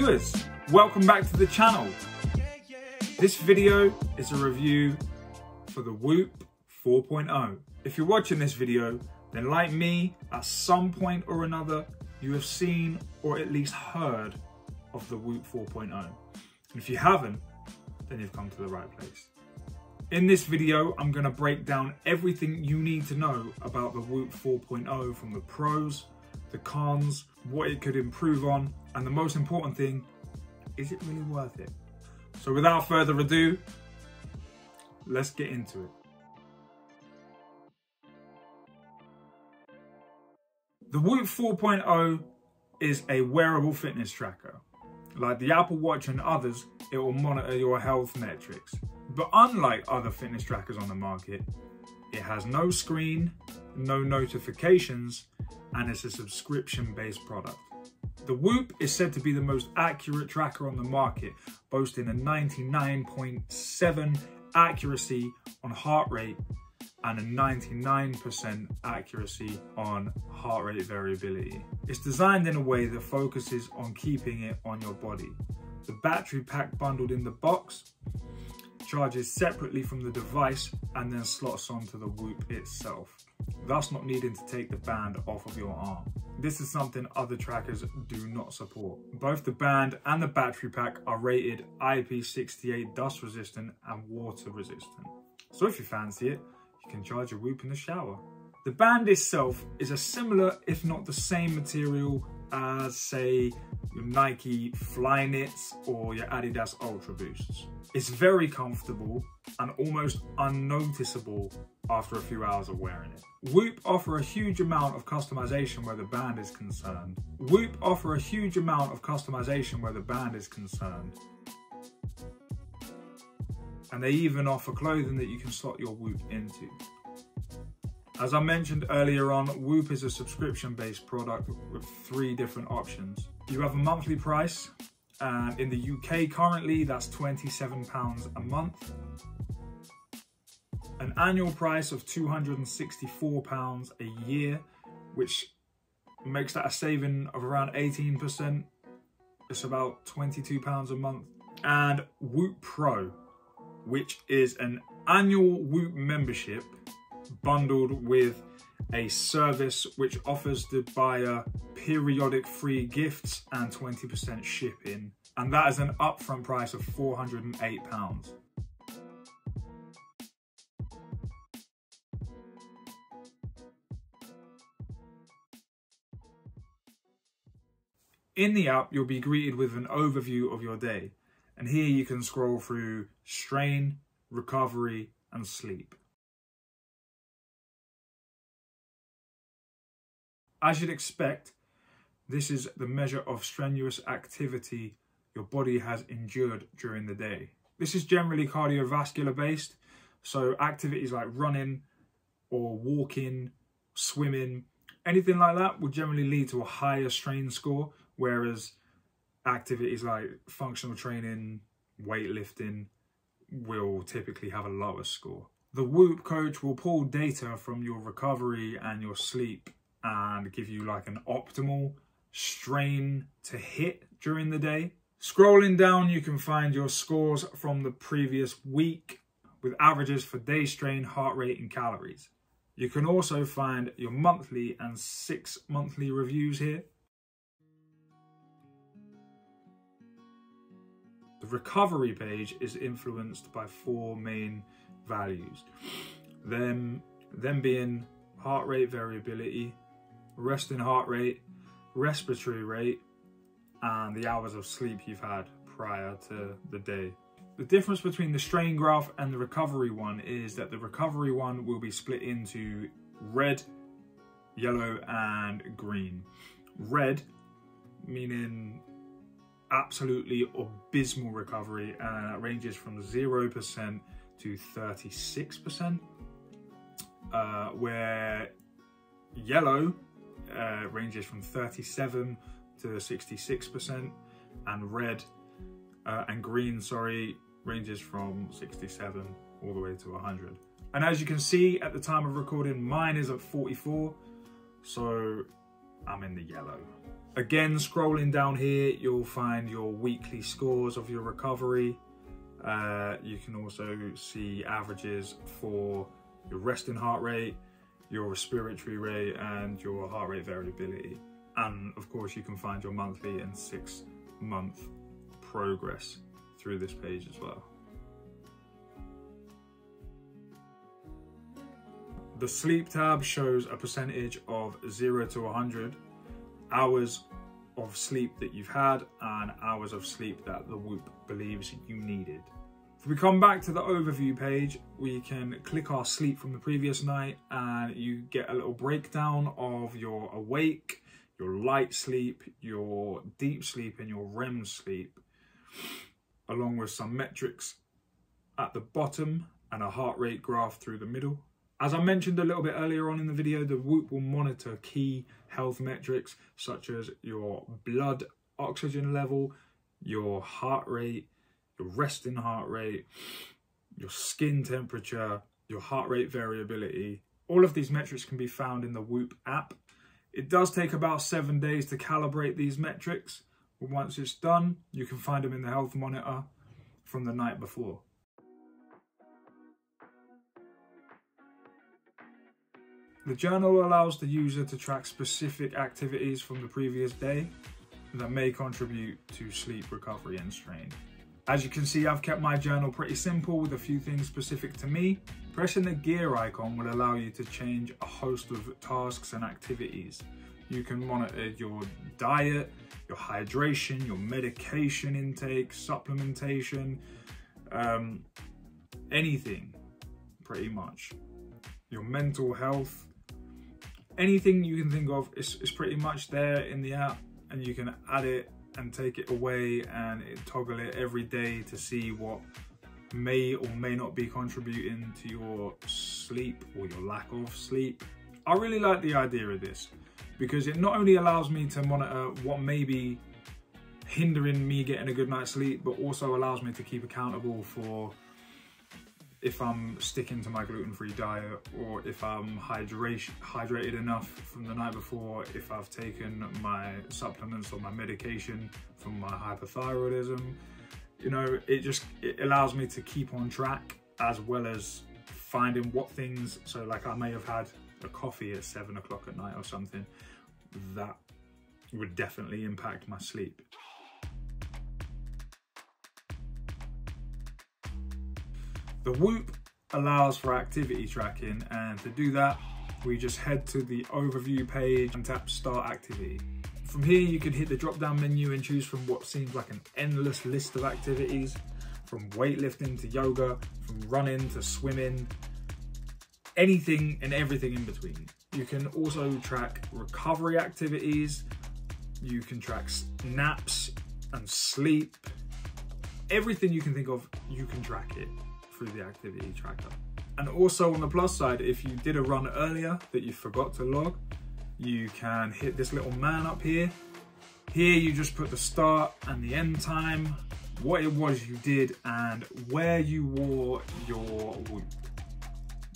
viewers, welcome back to the channel. This video is a review for the Whoop 4.0. If you're watching this video, then like me, at some point or another, you have seen or at least heard of the Whoop 4.0. And if you haven't, then you've come to the right place. In this video, I'm going to break down everything you need to know about the Whoop 4.0, from the pros, the cons, what it could improve on, and the most important thing, is it really worth it? So without further ado, let's get into it. The Whoop 4.0 is a wearable fitness tracker. Like the Apple Watch and others, it will monitor your health metrics. But unlike other fitness trackers on the market, it has no screen, no notifications, and it's a subscription-based product. The Whoop is said to be the most accurate tracker on the market, boasting a 99.7 accuracy on heart rate and a 99% accuracy on heart rate variability. It's designed in a way that focuses on keeping it on your body. The battery pack bundled in the box charges separately from the device and then slots onto the Whoop itself, thus not needing to take the band off of your arm. This is something other trackers do not support. Both the band and the battery pack are rated IP68 dust resistant and water resistant. So if you fancy it, you can charge your Whoop in the shower. The band itself is a similar, if not the same material as, say, your Nike Flyknits or your Adidas Ultra Boosts. It's very comfortable and almost unnoticeable after a few hours of wearing it. Whoop offer a huge amount of customization where the band is concerned. And they even offer clothing that you can slot your Whoop into. As I mentioned earlier on, Whoop is a subscription-based product with 3 different options. You have a monthly price, and in the UK currently that's £27 a month. An annual price of £264 a year, which makes that a saving of around 18%. It's about £22 a month. And Whoop Pro, which is an annual Whoop membership bundled with a service which offers the buyer periodic free gifts and 20% shipping. And that is an upfront price of £408. In the app, you'll be greeted with an overview of your day. And here you can scroll through strain, recovery, and sleep. As you'd expect, this is the measure of strenuous activity your body has endured during the day. This is generally cardiovascular based, so activities like running or walking, swimming, anything like that will generally lead to a higher strain score, whereas activities like functional training, weightlifting will typically have a lower score. The Whoop coach will pull data from your recovery and your sleep and give you like an optimal strain to hit during the day. Scrolling down, you can find your scores from the previous week with averages for day strain, heart rate, and calories. You can also find your monthly and 6 monthly reviews here. The recovery page is influenced by 4 main values. Them being heart rate variability, resting heart rate, respiratory rate, and the hours of sleep you've had prior to the day. The difference between the strain graph and the recovery one is that the recovery one will be split into red, yellow, and green. Red meaning absolutely abysmal recovery, and it ranges from 0% to 36%, where yellow ranges from 37 to 66%, and red and green, ranges from 67 all the way to 100. And as you can see at the time of recording, mine is at 44, so I'm in the yellow. Again, scrolling down here, you'll find your weekly scores of your recovery. You can also see averages for your resting heart rate, your respiratory rate, and your heart rate variability. And of course, you can find your monthly and 6-month progress through this page as well. The sleep tab shows a percentage of 0 to 100 hours of sleep that you've had and hours of sleep that the Whoop believes you needed. If we come back to the overview page, we can click our sleep from the previous night and you get a little breakdown of your awake, your light sleep, your deep sleep, and your REM sleep, along with some metrics at the bottom and a heart rate graph through the middle. As I mentioned a little bit earlier on in the video, the Whoop will monitor key health metrics such as your blood oxygen level, your heart rate, your resting heart rate, your skin temperature, your heart rate variability. All of these metrics can be found in the Whoop app. It does take about 7 days to calibrate these metrics, but once it's done, you can find them in the health monitor from the night before. The journal allows the user to track specific activities from the previous day that may contribute to sleep recovery and strain. As you can see, I've kept my journal pretty simple with a few things specific to me. Pressing the gear icon will allow you to change a host of tasks and activities. You can monitor your diet, your hydration, your medication intake, supplementation, anything pretty much. Your mental health. Anything you can think of is pretty much there in the app, and you can add it and take it away and toggle it every day to see what may or may not be contributing to your sleep or your lack of sleep. I really like the idea of this because it not only allows me to monitor what may be hindering me getting a good night's sleep, but also allows me to keep accountable for if I'm sticking to my gluten-free diet, or if I'm hydrated enough from the night before, if I've taken my supplements or my medication from my hypothyroidism. You know, it allows me to keep on track, as well as finding what things, so like I may have had a coffee at 7 o'clock at night or something, that would definitely impact my sleep. The Whoop allows for activity tracking, and to do that, we just head to the overview page and tap Start Activity. From here, you can hit the drop-down menu and choose from what seems like an endless list of activities, from weightlifting to yoga, from running to swimming, anything and everything in between. You can also track recovery activities, you can track naps and sleep. Everything you can think of, you can track it through the activity tracker. And also on the plus side, if you did a run earlier that you forgot to log, you can hit this little man up here. Here you just put the start and the end time, what it was you did, and where you wore your Whoop.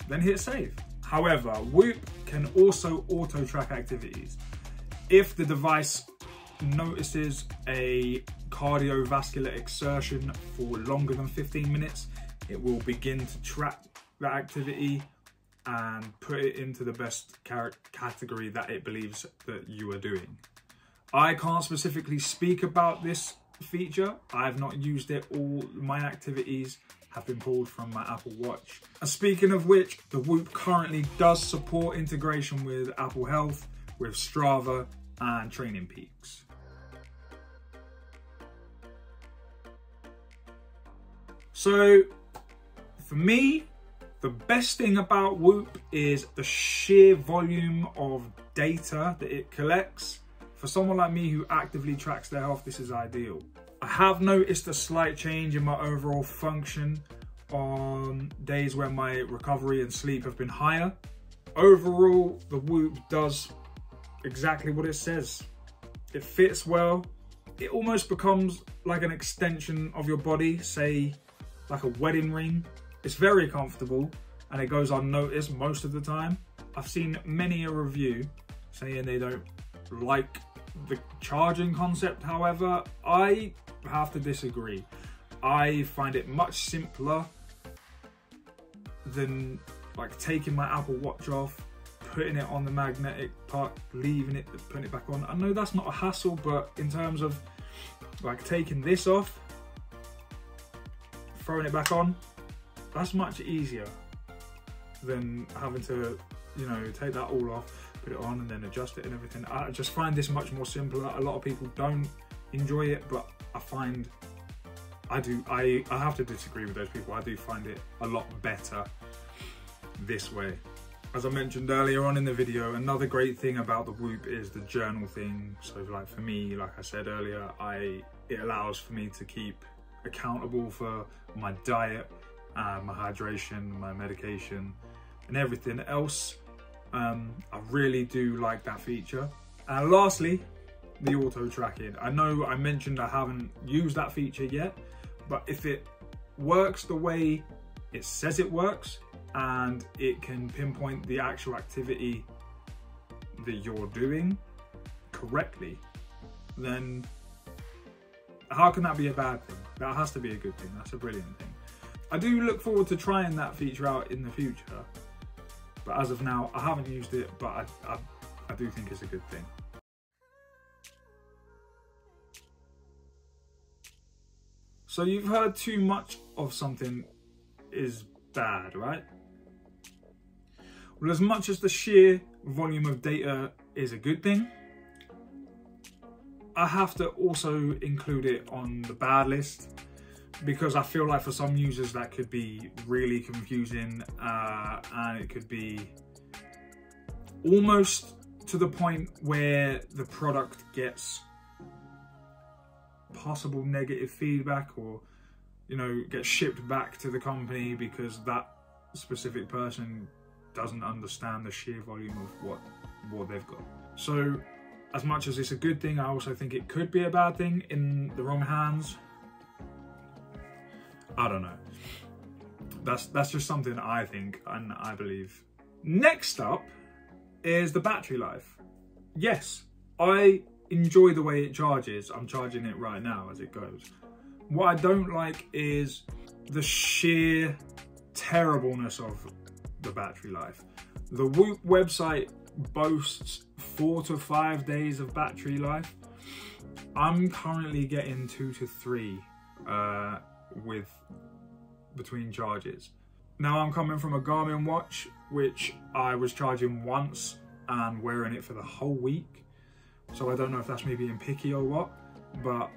Then hit save. However, Whoop can also auto track activities. If the device notices a cardiovascular exertion for longer than 15 minutes, it will begin to track that activity and put it into the best category that it believes that you are doing. I can't specifically speak about this feature. I have not used it. All my activities have been pulled from my Apple Watch. And speaking of which, the Whoop currently does support integration with Apple Health, with Strava and Training Peaks. So for me, the best thing about Whoop is the sheer volume of data that it collects. For someone like me who actively tracks their health, this is ideal. I have noticed a slight change in my overall function on days where my recovery and sleep have been higher. Overall, the Whoop does exactly what it says. It fits well. It almost becomes like an extension of your body, say like a wedding ring. It's very comfortable and it goes unnoticed most of the time. I've seen many a review saying they don't like the charging concept. However, I have to disagree. I find it much simpler than like taking my Apple Watch off, putting it on the magnetic part, leaving it, putting it back on. I know that's not a hassle, but in terms of like taking this off, throwing it back on, that's much easier than having to, you know, take that all off, put it on and then adjust it and everything. I just find this much more simpler. A lot of people don't enjoy it, but I find I have to disagree with those people. I do find it a lot better this way. As I mentioned earlier on in the video, another great thing about the Whoop is the journal thing. So like for me, like I said earlier, it allows for me to keep accountable for my diet, my hydration, my medication and everything else. I really do like that feature. And lastly, the auto tracking. I know I mentioned I haven't used that feature yet, but if it works the way it says it works, and it can pinpoint the actual activity that you're doing correctly, then how can that be a bad thing? That has to be a good thing. That's a brilliant thing. I do look forward to trying that feature out in the future, but as of now, I haven't used it, but I do think it's a good thing. So you've heard too much of something is bad, right? Well, as much as the sheer volume of data is a good thing, I have to also include it on the bad list, because I feel like for some users that could be really confusing, and it could be almost to the point where the product gets possible negative feedback, or, you know, gets shipped back to the company because that specific person doesn't understand the sheer volume of what they've got. So as much as it's a good thing, I also think it could be a bad thing in the wrong hands. I don't know. That's just something I think and I believe. Next up is the battery life. Yes, I enjoy the way it charges. I'm charging it right now as it goes. What I don't like is the sheer terribleness of the battery life. The Whoop website boasts 4 to 5 days of battery life. I'm currently getting 2 to 3 between charges. Now I'm coming from a Garmin watch, which I was charging once and wearing it for the whole week. So I don't know if that's me being picky or what, but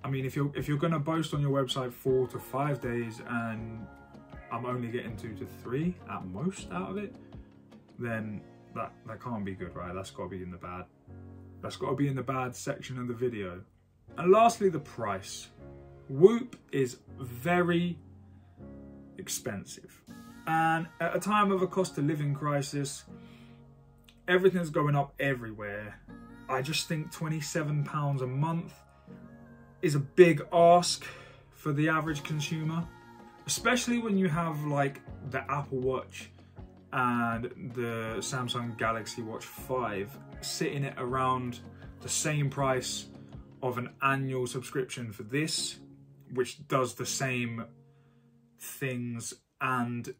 I mean, if you're gonna boast on your website 4 to 5 days and I'm only getting 2 to 3 at most out of it, then that can't be good, right? That's gotta be in the bad. That's gotta be in the bad section of the video. And lastly, the price. Whoop is very expensive. And at a time of a cost of living crisis, everything's going up everywhere. I just think £27 a month is a big ask for the average consumer, especially when you have like the Apple Watch and the Samsung Galaxy Watch 5 sitting at around the same price of an annual subscription for this, which does the same things, and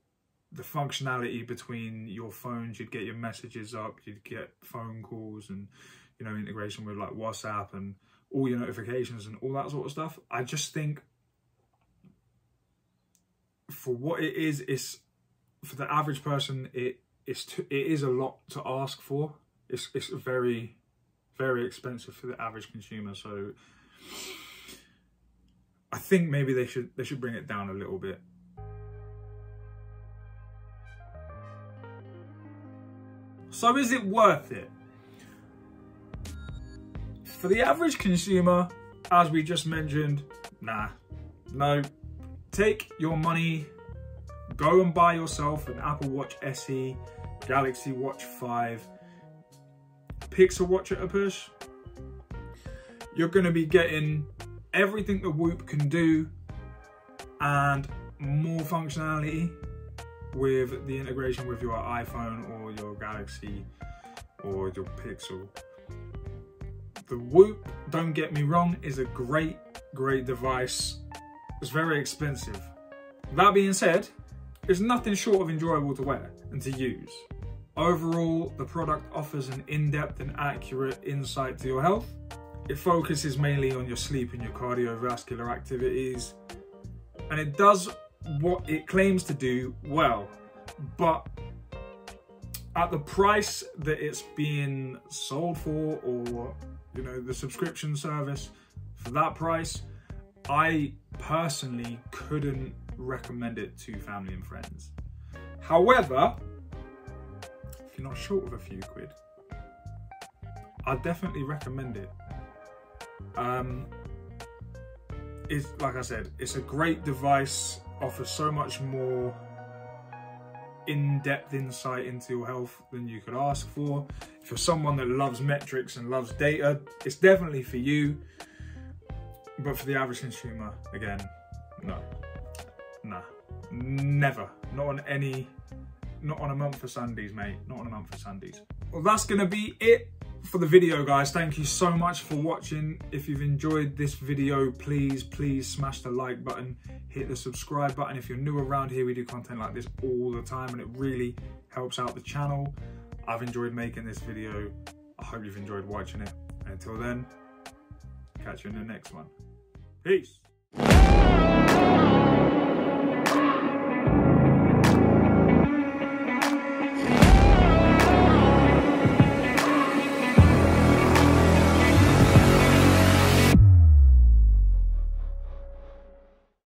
the functionality between your phones, you'd get your messages up, you'd get phone calls, and, you know, integration with like WhatsApp and all your notifications and all that sort of stuff. I just think for what it is, it's for the average person, it is a lot to ask for. It's very, very expensive for the average consumer. So I think maybe they should bring it down a little bit. So is it worth it? For the average consumer, as we just mentioned, nah, no. Take your money, go and buy yourself an Apple Watch SE, Galaxy Watch 5, Pixel Watch at a push. You're gonna be getting everything the Whoop can do and more functionality with the integration with your iPhone or your Galaxy or your Pixel. The Whoop, don't get me wrong, is a great device. It's very expensive. That being said, it's nothing short of enjoyable to wear and to use. Overall, the product offers an in-depth and accurate insight to your health. It focuses mainly on your sleep and your cardiovascular activities, and it does what it claims to do well, but at the price that it's being sold for, or you know, the subscription service for that price, I personally couldn't recommend it to family and friends. However, if you're not short of a few quid, I'd definitely recommend it. It's, like I said, it's a great device, offers so much more in-depth insight into your health than you could ask for. If you're someone that loves metrics and loves data, it's definitely for you. But for the average consumer, again, no, nah, never. Not on a month for Sundays, mate. Not on a month for Sundays. Well, that's gonna be it for the video, guys. Thank you so much for watching. If you've enjoyed this video, please smash the like button, hit the subscribe button. If you're new around here, we do content like this all the time and it really helps out the channel. I've enjoyed making this video. I hope you've enjoyed watching it. And until then, catch you in the next one. Peace.